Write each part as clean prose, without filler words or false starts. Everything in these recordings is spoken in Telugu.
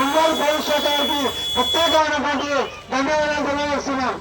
ఒంగోలు పోలీస్ శాఖ వారికి ప్రత్యేకమైనటువంటి ధన్యవాదాలు తెలియజేస్తున్నాం.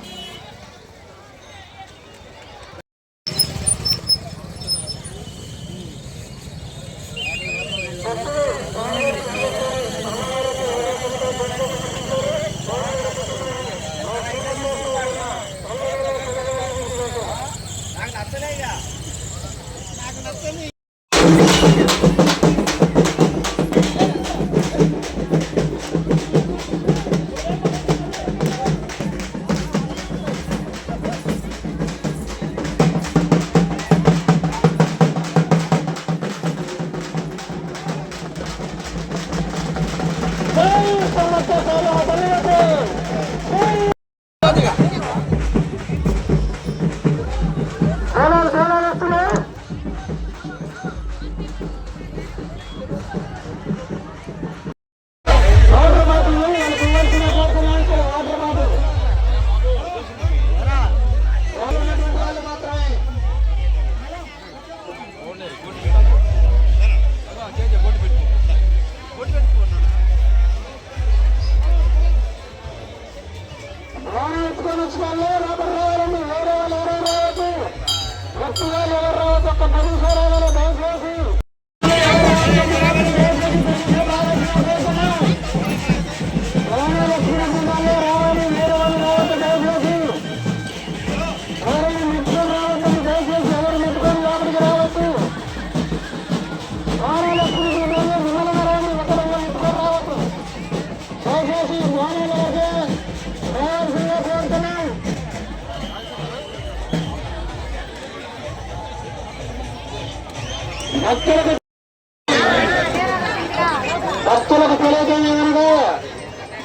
భక్తులకు తెలియజేయగా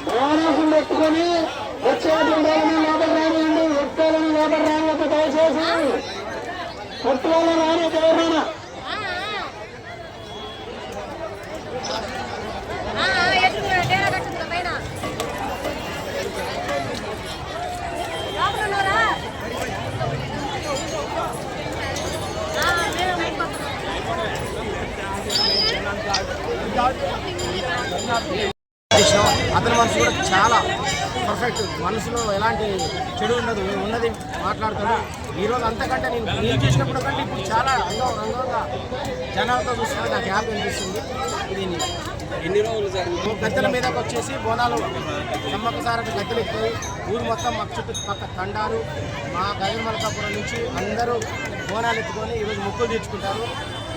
బోనసులు పెట్టుకొని వచ్చేటువంటి లోపల రానియండి, వ్యక్తులను లోపల రానియొద్దు దయచేసి. కొట్టువల్ల రాని ఎవరైనా అతని మనసు కూడా చాలా పర్ఫెక్ట్, మనసులో ఎలాంటి చెడు ఉండదు, ఉన్నది మాట్లాడతాడు. ఈరోజు అంతకంటే నేను చేసినప్పుడు కంటే ఇప్పుడు చాలా రంగంగా జనాలతో చూస్తున్నా నాకు హ్యాపీ అనిపిస్తుంది. ఇది ఎన్ని రోజులు గద్దెల మీదకి వచ్చేసి బోనాలు సమ్మక్క సారథి గద్దెలు ఎక్కుతాయి. ఊరు మొత్తం మా చుట్టుపక్క తండాలు మా గజమలకాపురం నుంచి అందరూ బోనాలు ఎత్తుకొని ఈరోజు మొక్కులు తీర్చుకుంటారు.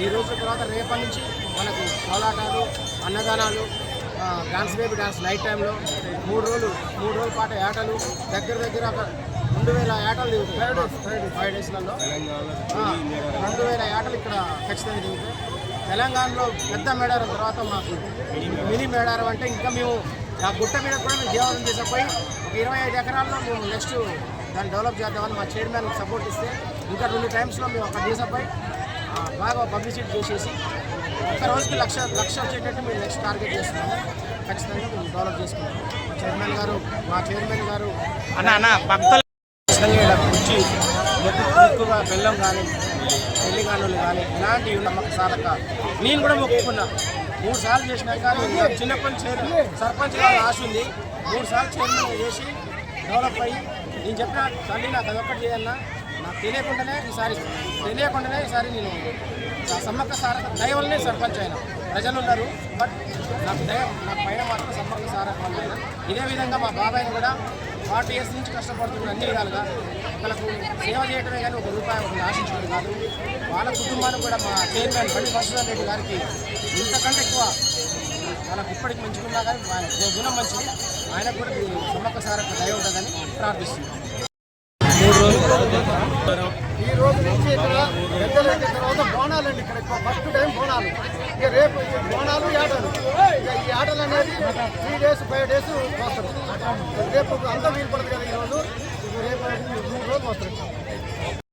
ఈ రోజు తర్వాత రేపటి నుంచి మనకు కోలాటాలు, అన్నదానాలు, డాన్స్ బేబీ డాన్స్ నైట్ టైంలో 3 రోజుల పాటు ఏటలు దగ్గర ఒక 2000 ఏటలు 5 డేస్లలో 2000 ఏటలు ఇక్కడ ఖచ్చితంగా దిగుతాయి. తెలంగాణలో పెద్ద మేడారం తర్వాత మాకు మినీ మేడారం అంటే ఇంకా మేము ఆ గుట్ట మీద కూడా మేము జీవనం చేసేపోయి ఒక 25 ఎకరాల్లో మేము నెక్స్ట్ దాన్ని డెవలప్ చేద్దామని మా చైర్మన్ సపోర్ట్ ఇస్తే ఇంకా 2 టైమ్స్లో మేము అక్కడ చేసేపోయి బాగా పబ్లిసిటీ చేసేసి ఒక రోజుకి లక్ష వచ్చేటట్టు మేము నెక్స్ట్ టార్గెట్ చేస్తున్నాము. ఖచ్చితంగా మేము డెవలప్ చేసుకున్నాము. మా చైర్మన్ గారు భక్తులు వచ్చి ఎక్కువగా బెల్లం కానీ పెళ్లి కానులు కానీ ఇలాంటివి నమ్మక సాధక నేను కూడా మొక్కుకున్నా. 3 సార్లు చేసినాక చిన్నప్పటి నుంచి సర్పంచ్ గారు ఆశ ఉంది. 3 సార్లు చైర్మన్ చేసి డెవలప్ అయ్యి నేను చెప్పిన తల్లి నాకు అదొక్కటి చేయాలన్నా, నాకు తెలియకుండానే ఈసారి నేను సమ్మక్క సారథ దయ వల్లనే సర్పంచ్ అయినా. ప్రజలు ఉన్నారు బట్ నాకు పైన మాత్రం సమ్మక్క సారథ వల్ల. ఇదే విధంగా మా బాబాయ్ని కూడా 40 years నుంచి కష్టపడుతున్నారు అన్ని విధాలుగా. వాళ్ళకు సేవ చేయడమే కానీ ₹1 ఒకటి ఆశించడం కాదు. వాళ్ళ కుటుంబానికి కూడా మా చైర్మన్ బండి మధుసూదన్ రెడ్డి గారికి ఇంతకంటే ఎక్కువ వాళ్ళకి ఇప్పటికి మంచిగా కానీ ఆయన గుణం మంచిది. ఆయనకు కూడా సమ్మక్క సారథ దయ ఉంటుందని ప్రార్థిస్తున్నాం. ఈ రోజు నుంచి ఇక్కడ పెద్దలు అయిన తర్వాత బోనాలండి. ఇక్కడ ఫస్ట్ టైం బోనాలు. ఇక రేపు బోనాలు ఆటలు. ఇక ఈ ఆటలు అనేది 3 days 5 days వస్తారు. రేపు అంతా వీలు పడుతుంది కదా ఈరోజు. రేపు 3 రోజులు వస్తారు.